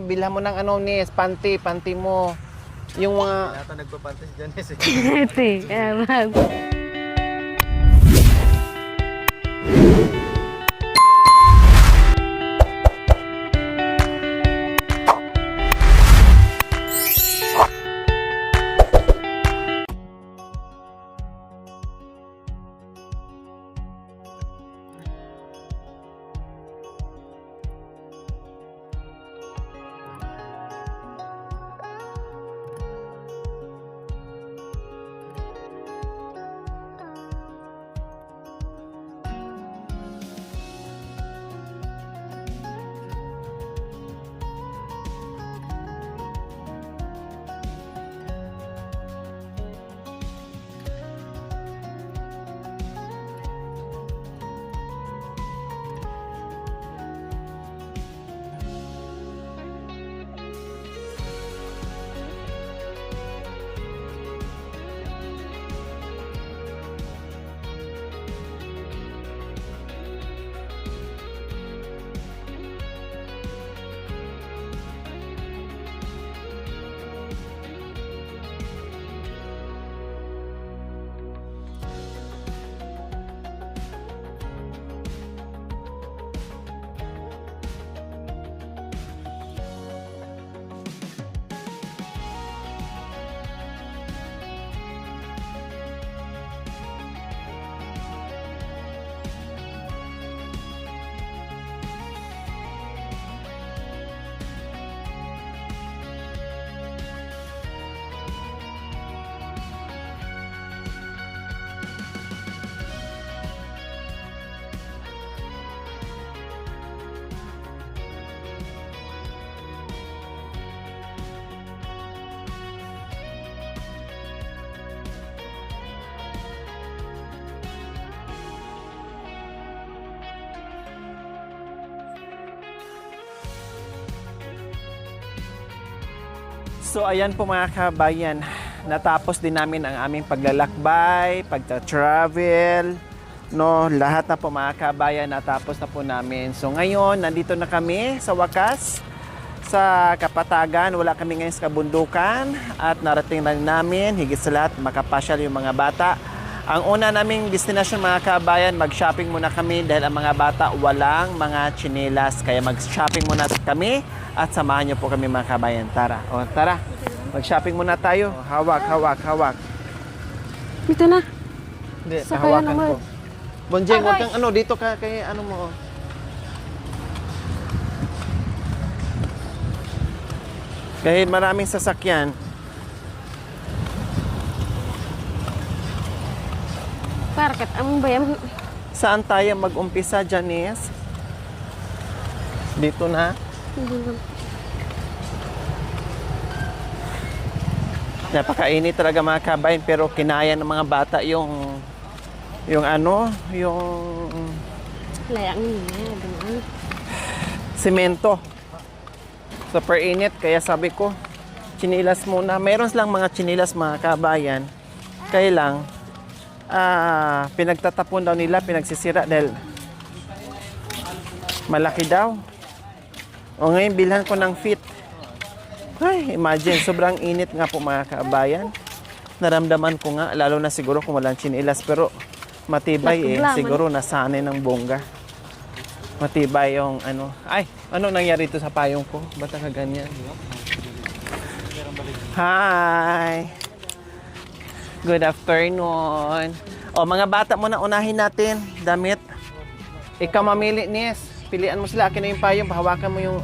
Bilhan mo ng ano, Nis, panty mo. Yung mga... Lahat na nagpapanty si Janice eh. Ito kaya mag... So ayan po mga kabayan, natapos din namin ang aming paglalakbay, pagta-travel, no, lahat na po mga kabayan natapos na po namin. So ngayon, nandito na kami sa wakas sa Kapatagan. Wala kami ngayon sa kabundukan at narating na namin, higit sa lahat, makapasyal yung mga bata. Ang una naming destination mga kabayan, mag-shopping muna kami dahil ang mga bata walang mga tsinelas. Kaya mag-shopping muna kami at samahan niyo po kami mga kabayan. Tara, o tara, mag-shopping muna tayo. Hawak, hawak, hawak. Ito na. Hindi, Sa kaya hawakan naman. ko. Bonjeng, huwag kang ano, dito ka kay ano mo. Kahit maraming sasakyan. Parkat, ang bayam. Saan tayo mag-umpisa, Janice? Dito na. Napakainit talaga mga kabayan, pero kinaya ng mga bata yung ano, yung Layang niya. Ganun. semento. Super init, kaya sabi ko, chinilas muna. Meron lang mga chinilas mga kabayan. Kaya lang, pinagtatapon daw nila, pinagsisira dahil malaki daw. O ngayon, bilhan ko ng fit. Ay, imagine, sobrang init nga po mga kabayan. Naramdaman ko nga, lalo na siguro kung walang chinilas, pero matibay eh. Nagkaglaman. Siguro nasanay ng bongga. Matibay yung ano. Ay, ano nangyari ito sa payong ko? Ba't nakaganyan? Hi! Good afternoon. O, mga bata muna unahin natin. Damit. Ikaw mamili, Nis. Pilian mo sila. Akin na yung payong. Hawakan mo yung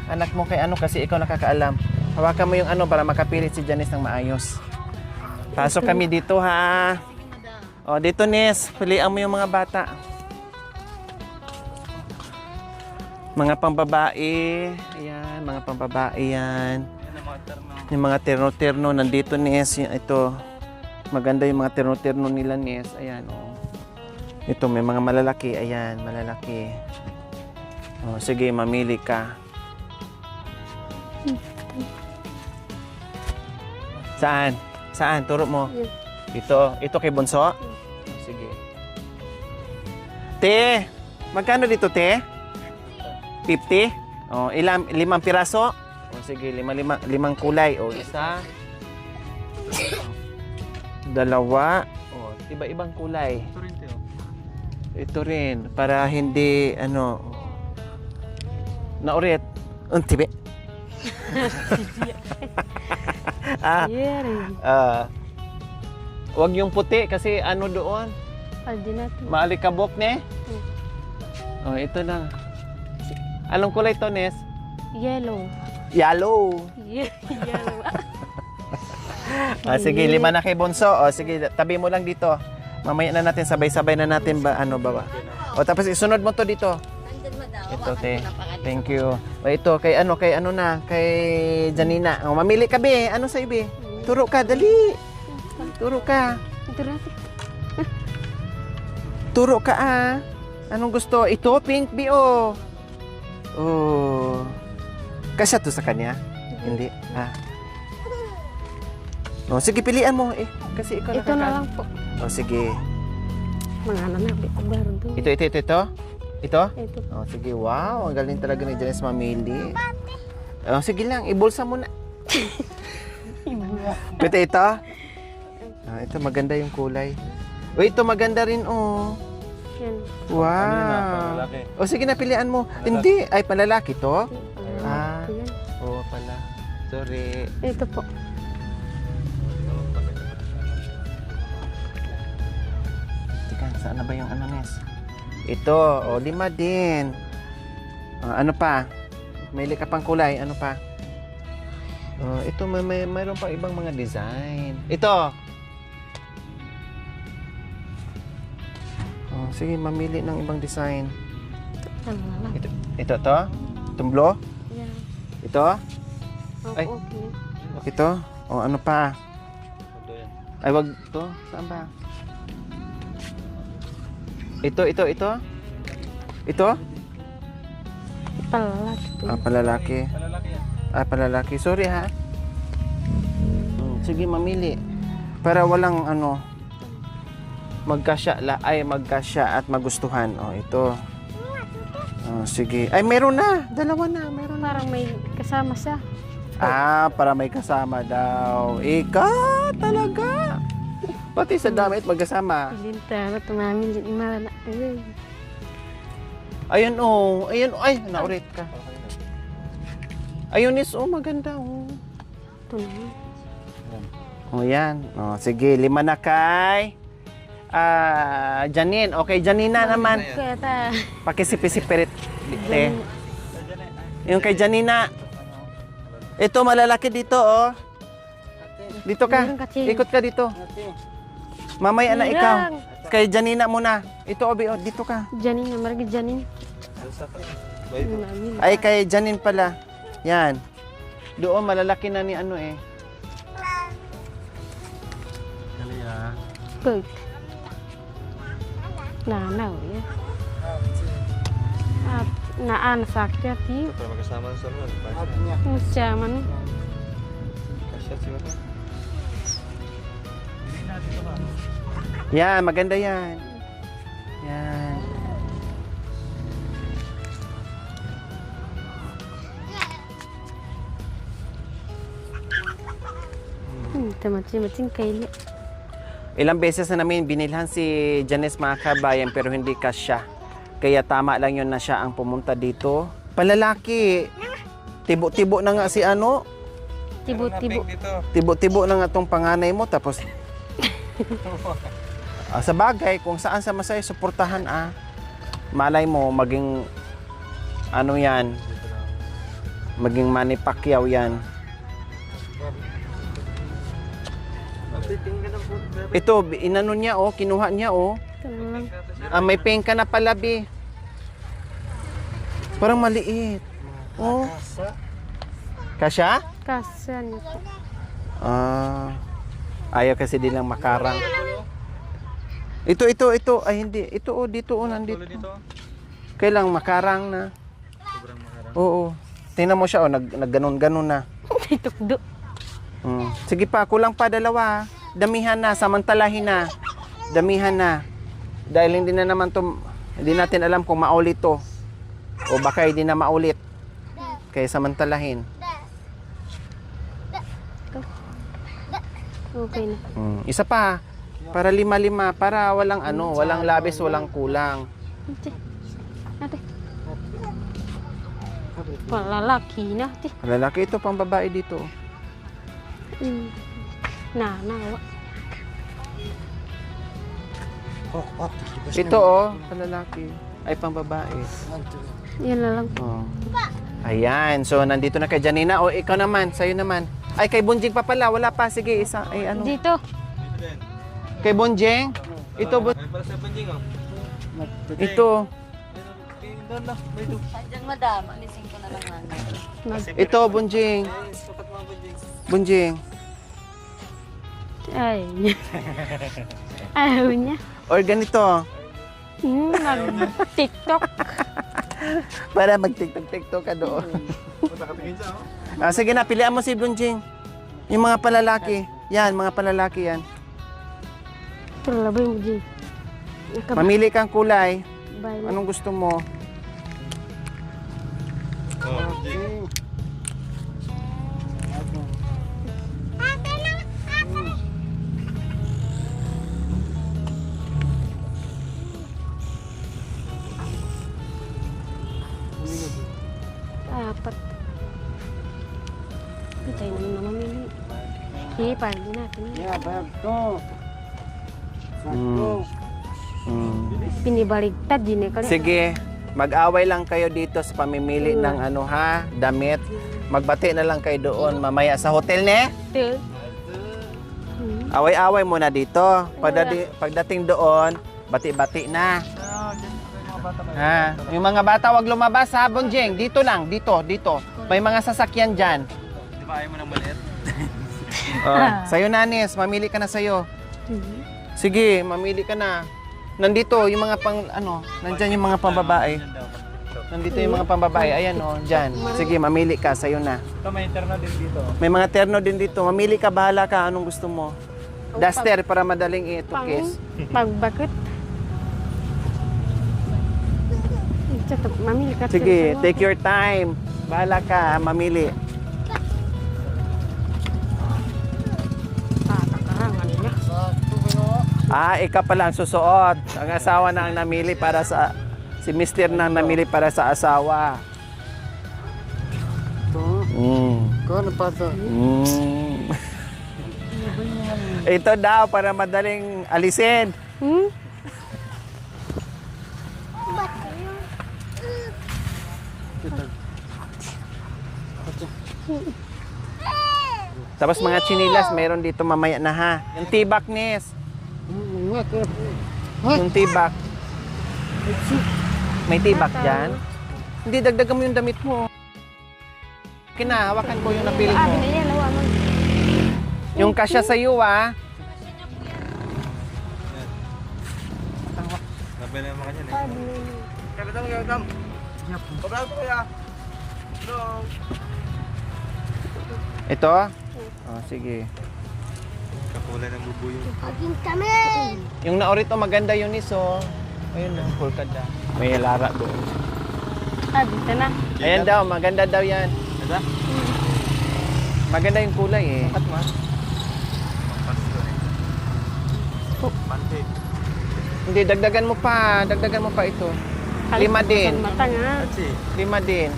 anak mo kay ano kasi ikaw nakakaalam. Hawakan mo yung ano para makapilit si Janice ng maayos. Pasok kami dito, ha. O, dito, Nis. Pilian mo yung mga bata. Mga pambabae. Ayan, mga pambabae yan. Yung mga terno-terno. Nandito, Nis. Ito. Maganda yung mga terno-terno nila, Nis. Ayan, o. Ito, may mga malalaki. Ayan, malalaki. O, sige, mamili ka. Saan? Saan? Turo mo. Ito. Ito kay Bunso? Sige. Te, magkano dito, te? 50? O, 5 piraso? O sige, limang kulay. O isa. Dalawa. O, iba-ibang kulay. Ito rin, Teo. Ito rin. Para hindi, naurit. Untibi. Yeah, rin. Wag yung puti kasi doon. Aldi natin. Maalikabok, ne? Oh, ito na. Anong kulay to, Nes? Yellow. Yellow. Yellow. Sige, 5 na kay Bonso. O, sige, tabi mo lang dito. Mamaya na natin, sabay-sabay na natin ba, ba? O, tapos isunod mo to dito. Ito, te. Thank you. O, ito, kay Janina. O, mamili ka, be. Ano sa ibe? Turo ka, dali. Turo ka. Ito natin. Turo ka, Anong gusto? Ito, pink, be, oh. Oh. Kasya to sa kanya? Hindi. No, sige, pilian mo. Kasi ikaw Ito na lang po. O, sige. Mga anak, baron to. Ito? Ito? Ito. O, sige. Wow, ang galing talaga ni Janice mamili. O, sige lang. Ibulsa mo na. Ito? Ito, maganda yung kulay. O, ito maganda rin, oh. Yan. Wow. O, sige na, pilian mo. Hindi. Ay, palalaki to? Ito yan. Oo pala. Sorry. Ito po. Teka, saan na ba yung Nes? Ito, 5 din. Ano pa? May ka pang kulay. Ano pa? Ito, mayroon pa ibang mga design. Ito! Sige, mamili ng ibang design. Ano na lang. Ito to? Tumblo? Yan. Ito? Oh, Ay. okay. Ito? Ano pa? Ay, wag to. Saan ba? Ito? Ito? Palalaki to. Palalaki. Palalaki. Sorry, ha? Sige, mamili. Para walang magkasya at magustuhan. Ito. Sige. Ay, meron na. Dalawa na. Meron na. Parang may kasama siya. Para may kasama daw. Ika, talaga. Pati sa damit magkasama. Linta na tumamin din imara na. Ayun, oh. Ayun, ay, naurit ka. Ayun, is, maganda, oh. Ito na. Yan. Sige, 5 na kay Janine. Okay, Janina naman. Kaya ta. Pakisipisit-pirit. Yung kay Janina. Ito, malalaki dito, oh. Dito ka. Meron kasi. Ikot ka dito. Mamaya na ikaw. Kay Janina muna. Ito, Obi, dito ka. Janin, maragi Janin. Ay, kay Janine pala. Yan. Doon, malalaki na ni Good. Nanaw, ya. At naan sakya ti. Para magkasama sa loob. Musyaman. Kasya siguro. Yan, maganda yan. Yan. Macing kaili. Ilang beses na namin binilhan si Janice mga kabayan pero hindi kasya. Kaya tama lang yun na siya ang pumunta dito. Palalaki. Tibo-tibo na nga si Tibo-tibo. Tibo-tibo na nga tong panganay mo tapos sa bagay kung saan sa masaya suportahan malay mo maging yan maging Manny Pacquiao yan. Ito inano niya kinuha niya Ito na lang. may pengka na pala be. Parang maliit. Kasya? Kasan. Ayaw kasi dilang makarang. Ito. Ay, hindi. Ito, dito, nandito. Kailang makarang na. Sobrang maharap. Oo. Tingnan mo siya, nagganon-ganon na. Tukdo. Sige pa, kulang pa 2. Damihan na, samantalahin na. Damihan na. Dahil hindi natin alam kung maulit to. O baka hindi na maulit. Kaya samantalahin. Okay na. Isa pa. Para 5-5. Para walang ano, walang labis, walang kulang. Ate. Ate. Palalaki na. Ate. Lalaki ito, pang babae dito. Nawa. Ito oh, palalaki. Ay, pang babae. Yan na lang. Oh. Ayan, so nandito na kay Janina. O, ikaw naman, sa'yo naman. Ay, kay Bunjing pa pala. Wala pa. Sige, isa. Ay, ano? Dito. Kay Bunjing? Ito, Ay, para sa banjing, oh. ito. Doon na, may doon. Diyan madam, alisin ko na lang ano. Ito, Bunjing. Ay, sapat mga banjing. Bunjing. Ay. Ayaw niya. Or ganito. Mag-tiktok. Para mag-tiktok ka doon. Nakatingin siya, oh. Sige na, pilihan mo si Bunjing. Yung mga palalaki. Yan, mga palalaki yan. Pero labay mo, Jay. Mamili kang kulay. Bye. Anong gusto mo? Oh, banjing. Apat. Pitay na naman mamili. Okay, pwede natin. Pinibaligtad din eh. Sige, mag-away lang kayo dito sa pamimili ng ano ha, damit. Magbati na lang kayo doon mamaya sa hotel ne. Ito. Away-away muna dito. Pagdating doon, bati-bati na. Ha, yung mga bata wag lumabas ha, Bunjing. Dito lang, dito. May mga sasakyan diyan. Di ba ayaw mo ng maliit? Sa'yo na, Nes. Mamili ka na sa'yo. Sige, mamili ka na. Nandito, yung mga pang, ano, nandyan yung mga pambabae. Nandito yung mga pambabae. Ayan, oh, dyan. Sige, mamili ka. Sa'yo na. Ito, may internet din dito. May mga terno din dito. Mamili ka, bahala ka. Anong gusto mo? Duster para madaling itukis. Pagbakit. Mamili ka. Sige, take your time. Bahala ka, mamili. Patakarangan niya. Ikaw pala ang susuot. Ang asawa na ang namili para sa... Si mister na ang namili para sa asawa. Ito daw para madaling alisin. Tapos mga chinilas, mayroon dito mamaya na ha. Yung tibak, Nes. Yung tibak. May tibak dyan? Hindi, dagdagan mo yung damit mo. Hawakan ko yung napili mo. Binaya, lawa mo. Yung kasya sa iyo, ah. Sabi na yung mga kanyan, eh. Kapitang. Pabrado ko ya. Ito? Oh, sige. Kakulay ng bubuyo. Yung naorito maganda yun, Nis, oh. Ayun, oh, pulkada. May lara doon. Dito na. Ayan daw, maganda daw yan. Ito? Maganda yung kulay, eh. At man. Pampasto, eh. Pante. Hindi, dagdagan mo pa. Dagdagan mo pa ito. 5 din. Mata nga. Atsi. 5 din.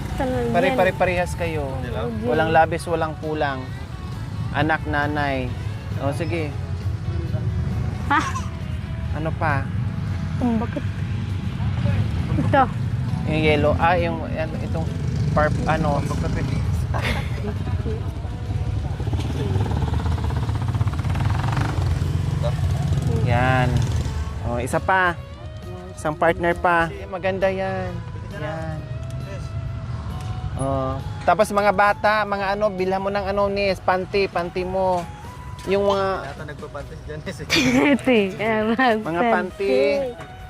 Pare-pare-parehas kayo. Walang labis, walang kulang. Anak, nanay. O, sige. Ha? Ano pa? Bakit? Ito. Yung yellow. Itong ano. Yan. O, isa pa. Isang partner pa. Maganda yan. Yan. O. Tapos mga bata, mga ano, bilhan mo ng ano, Nis, panty mo. Yung mga Yata nagpapantis dyan, eh. Ito. mga panty.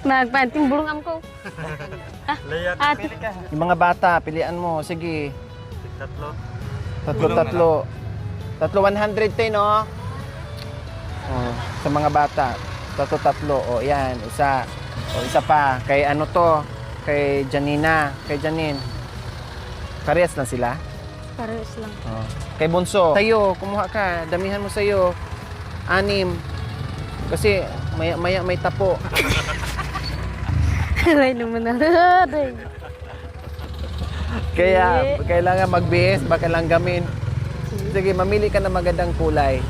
Magpanting bulong ko. Layak. Ate. Yung mga bata, pilian mo. Sige. Tatlo. Tatlo 110, no? Oh, sa mga bata. Tatlo. O, yan. Isa. O, isa pa. Kay ano to? Kay Janina. Kay Janin. Parehas na sila? Parehas lang. Oh. Kay Bunso. Sa'yo, kumuha ka. Damihan mo sa'yo. 6. Kasi maya may tapo. Aray naman na. Aray. Kaya kailangan magbihis, baka lang gamin. Sige, mamili ka ng magandang kulay.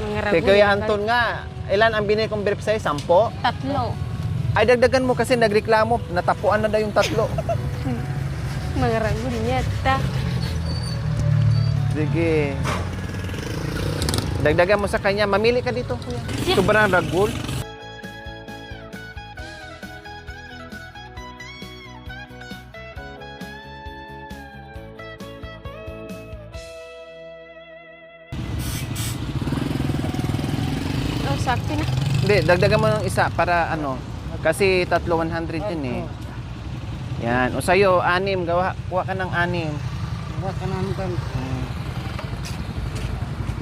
Mga Kaya rago. Kuya Anton nga, ilan ang binili kong brief sa'yo? 10? 3. Ay, dagdagan mo kasi nagreklamo. Natapuan na daw yung 3. Mga rago niya. Sige. Dagdagan mo sa kanya. Mamili ka dito, kuya. Sobrang ragul. Oh, sakto na. Hindi, dagdagan mo ng isa para ano. Kasi 100 din eh. Yan. O sa'yo, 6. Kuha ka ng 6. Buat ka namin kan.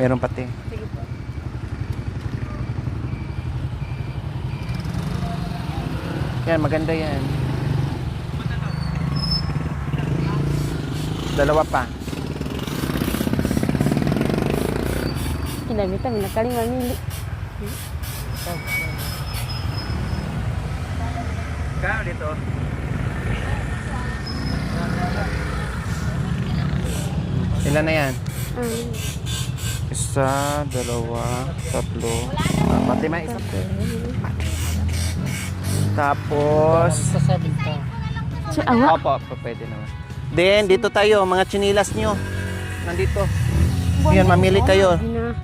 Meron pati. Sige po. Yan, maganda yan. Dalawa pa. Kinabita, minakaling mamili. Kano dito? Ilan na yan? Isa, dalawa, tatlo, pati may isa. Tapos, Sasabihin ka. So, awa. opo, pwede naman. Then, dito tayo, mga chinilas nyo. Nandito. Yan, mamili kayo. Na.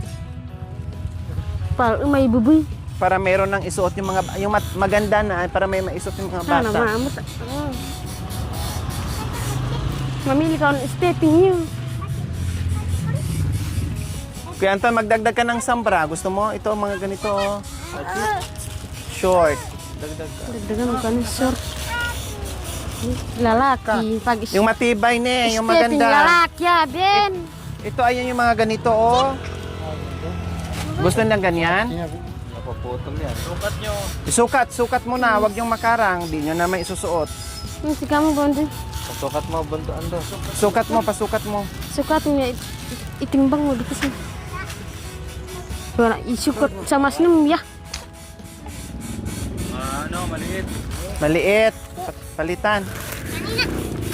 Para may buboy. Para meron ng isuot yung mga, maganda na, para may maisuot yung mga Sana bata. maamot. Mamili ka ng stepping niyo. Kuya Anton, magdagdag ka ng sambra. Gusto mo? Ito, mga ganito. Oh. Short. Dagdag ka. Dagdagan mo ka ng short. Lalaki. Pag Yung matibay ne, yung stepping maganda. lalaki, Ben. Ito, ayan yung mga ganito, oh. Gusto nilang ganyan? Napaputol yan. Sukat nyo. Sukat mo na. Huwag yung makarang. Di nyo na may isusuot. Hindi ka mo, Bondo. Sukat mo, bantuan daw. Sukat mo, pasukat mo. Sukat niya, itimbang mo dito sa... Wala, isukot sa mas nung, ya. Maliit. Maliit. Palitan.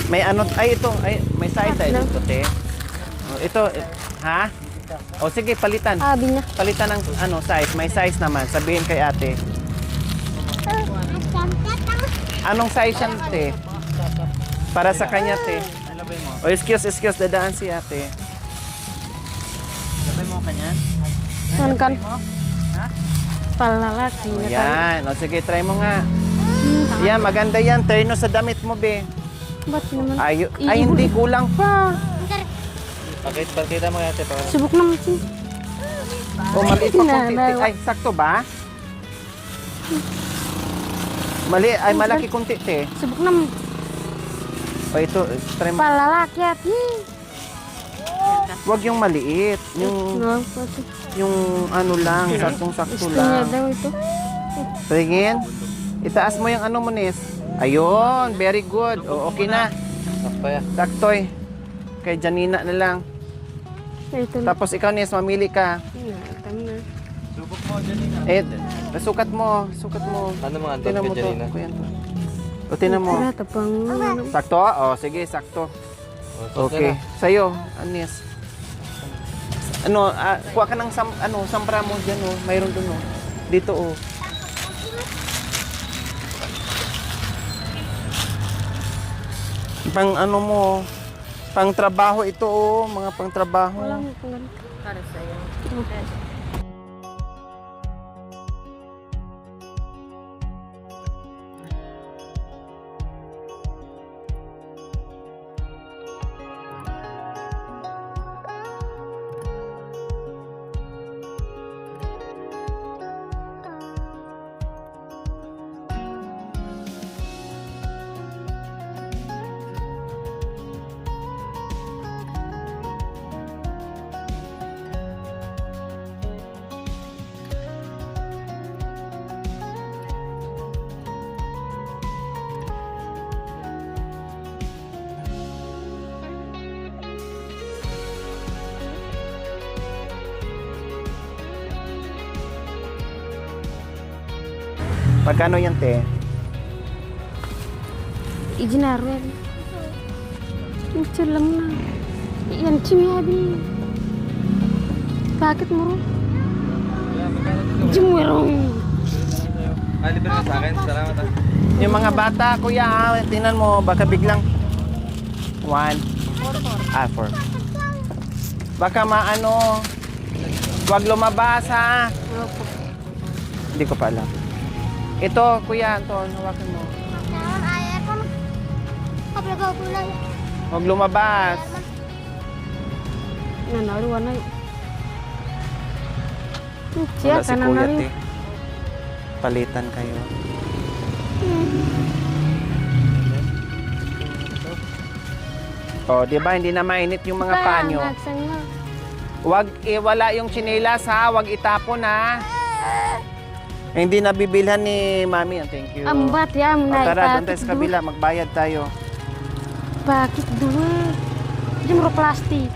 May ano, ay ito, ay, may size tayo dito, te. Oh, ito, ha? O sige, palitan. Sabi niya. Palitan ng ano, size. May size naman. Sabihin kay ate. Anong size yan, te? Para sa kanya, te. O excuse, dadaan si ate. Sabay mo kanyan? Ano kan? Palalaki na tayo. Yan. O sige, try mo nga. Yan, maganda yan. Terno sa damit mo, be. Ba't naman? Ay, hindi. Kulang pa. Pakita mo yate para. Subok naman siya. O, maliit pa kunti. Nalawa. Ay, sakto ba? Ay, malaki kunti, te. Subok naman. O, ito, try mo. Palalaki at Huwag yung maliit. Yung ano lang, saktong-sakto Gusto niya lang. daw ito. Tingin. Itaas mo yung ano mo, Nis. Ayun, very good. O, okay na. Sakpaya. Daktoy. Kay Janina na lang. Ito na. Tapos ikaw, Nis, mamili ka. Tama na. Subok mo dyan Sukat mo. Ano mga Anton Tinan mo ka to. dyan na? Kuya Anton. O, tinan mo. Wala, tapang... Sakto? O, sige, sakto. Okay. Sa'yo, Anis. Ano, kuha ka ng sampra mo dyan, oh. Mayroon dun, oh. Dito, oh. Pang ano mo, pang trabaho ito, oh. Mga pang trabaho. Walang pangalan. Para sa'yo. Magkano yan, te? Ijinarwel. Ito lang na. Yan, chimiyabin. Bakit mo ro? Jimwerong. Libre na sa akin. Salamat ah. Yung mga bata, kuya, tingnan mo, baka biglang 1, 4. Baka maano, wag lumabas ha. Opo. Hindi ko pa alam. Ito, kuya Anton, hawakan mo. Wag lumabas. Nanaluan na yun. Wala Siya, si kanan kuya, na te. rin. Palitan kayo. Oh, di ba hindi na mainit yung mga panyo? Nagsanga. Wag iwala yung tsinelas ha, wag itapon ha. Hindi nabibilhan ni Mami. Thank you. Ambat ya, O, naik tara, doon tayo pakit sa dua. kabila. Magbayad tayo. Pakit dua. Jumro plastik.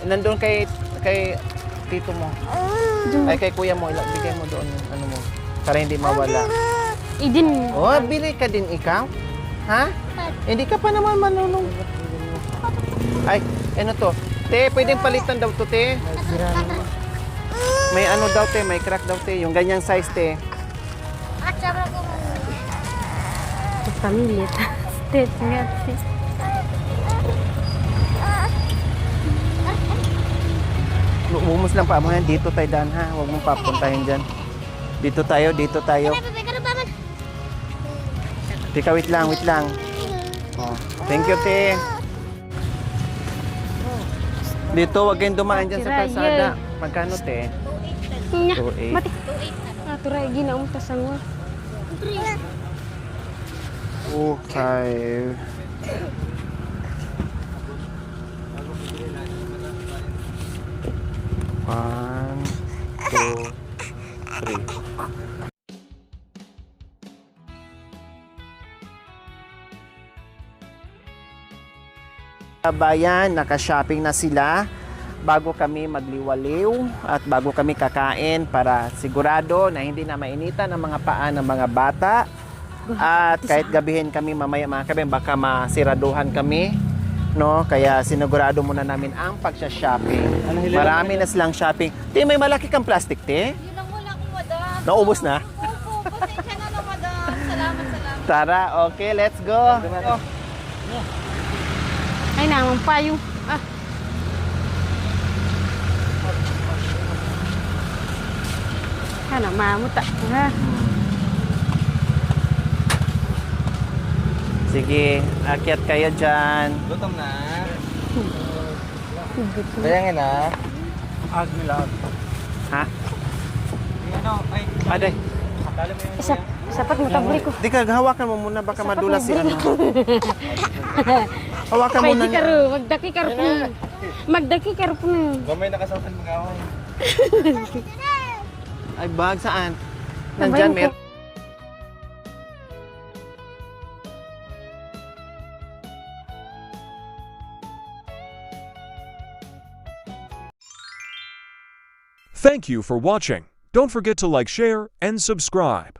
Nandun kay tito mo. Jumro. Ay, kay kuya mo. Bigay mo doon yung ano mo. Para hindi mawala. Idin. Oh, bili ka din ikaw? Ha? Hindi ka pa naman manunong. Ay, ano to? Te, pwedeng palitan daw to, te. May ano daw, te. May crack daw, te. Yung ganyang size, te. Pamilya. State nga. Umumos lang pa mo yan. Dito tayo daan, ha? Huwag mong papuntahin dyan. Dito tayo, dito tayo. Tika, wait lang, wait lang. Oh, thank you, te. Dito, huwag kayong dumaan dyan sa kalsada. Magkano, te? Nya. 2.8. Mati. Aturay gina tasangwa. Okay. One, two, three. Bayan, naka-shopping na sila bago kami magliwaliw at bago kami kakain para sigurado na hindi na mainitan ang mga paa ng mga bata. At kahit gabihin kami mamaya mga kabayan, baka masiraduhan kami. No? Kaya sinigurado muna namin ang pagsha-shopping. Marami na silang shopping. Te, may malaki kang plastic, te? Yun lang wala ko, madam. Naubos na? Opo, pasensya na lang, madam. Salamat, salamat. Tara, okay, let's go. Ay namang payo. Ah. Kana mamuta. Ha. Sige, akyat kayo dyan. Gutom na. Bayangin na. Ha? Ano? Ay, Aday, dali mo yung Isa, sapat mo tabri ko. di ka, hawakan mo muna, baka madulas si ano. Hawakan mo na Pwede niya. karo, magdaki karo po. Magdaki karo po. gamay nakasaltan mag-away. Ay, bag, saan? Nandyan, Sabayin ko. mer. Thank you for watching. Don't forget to like, share, and subscribe.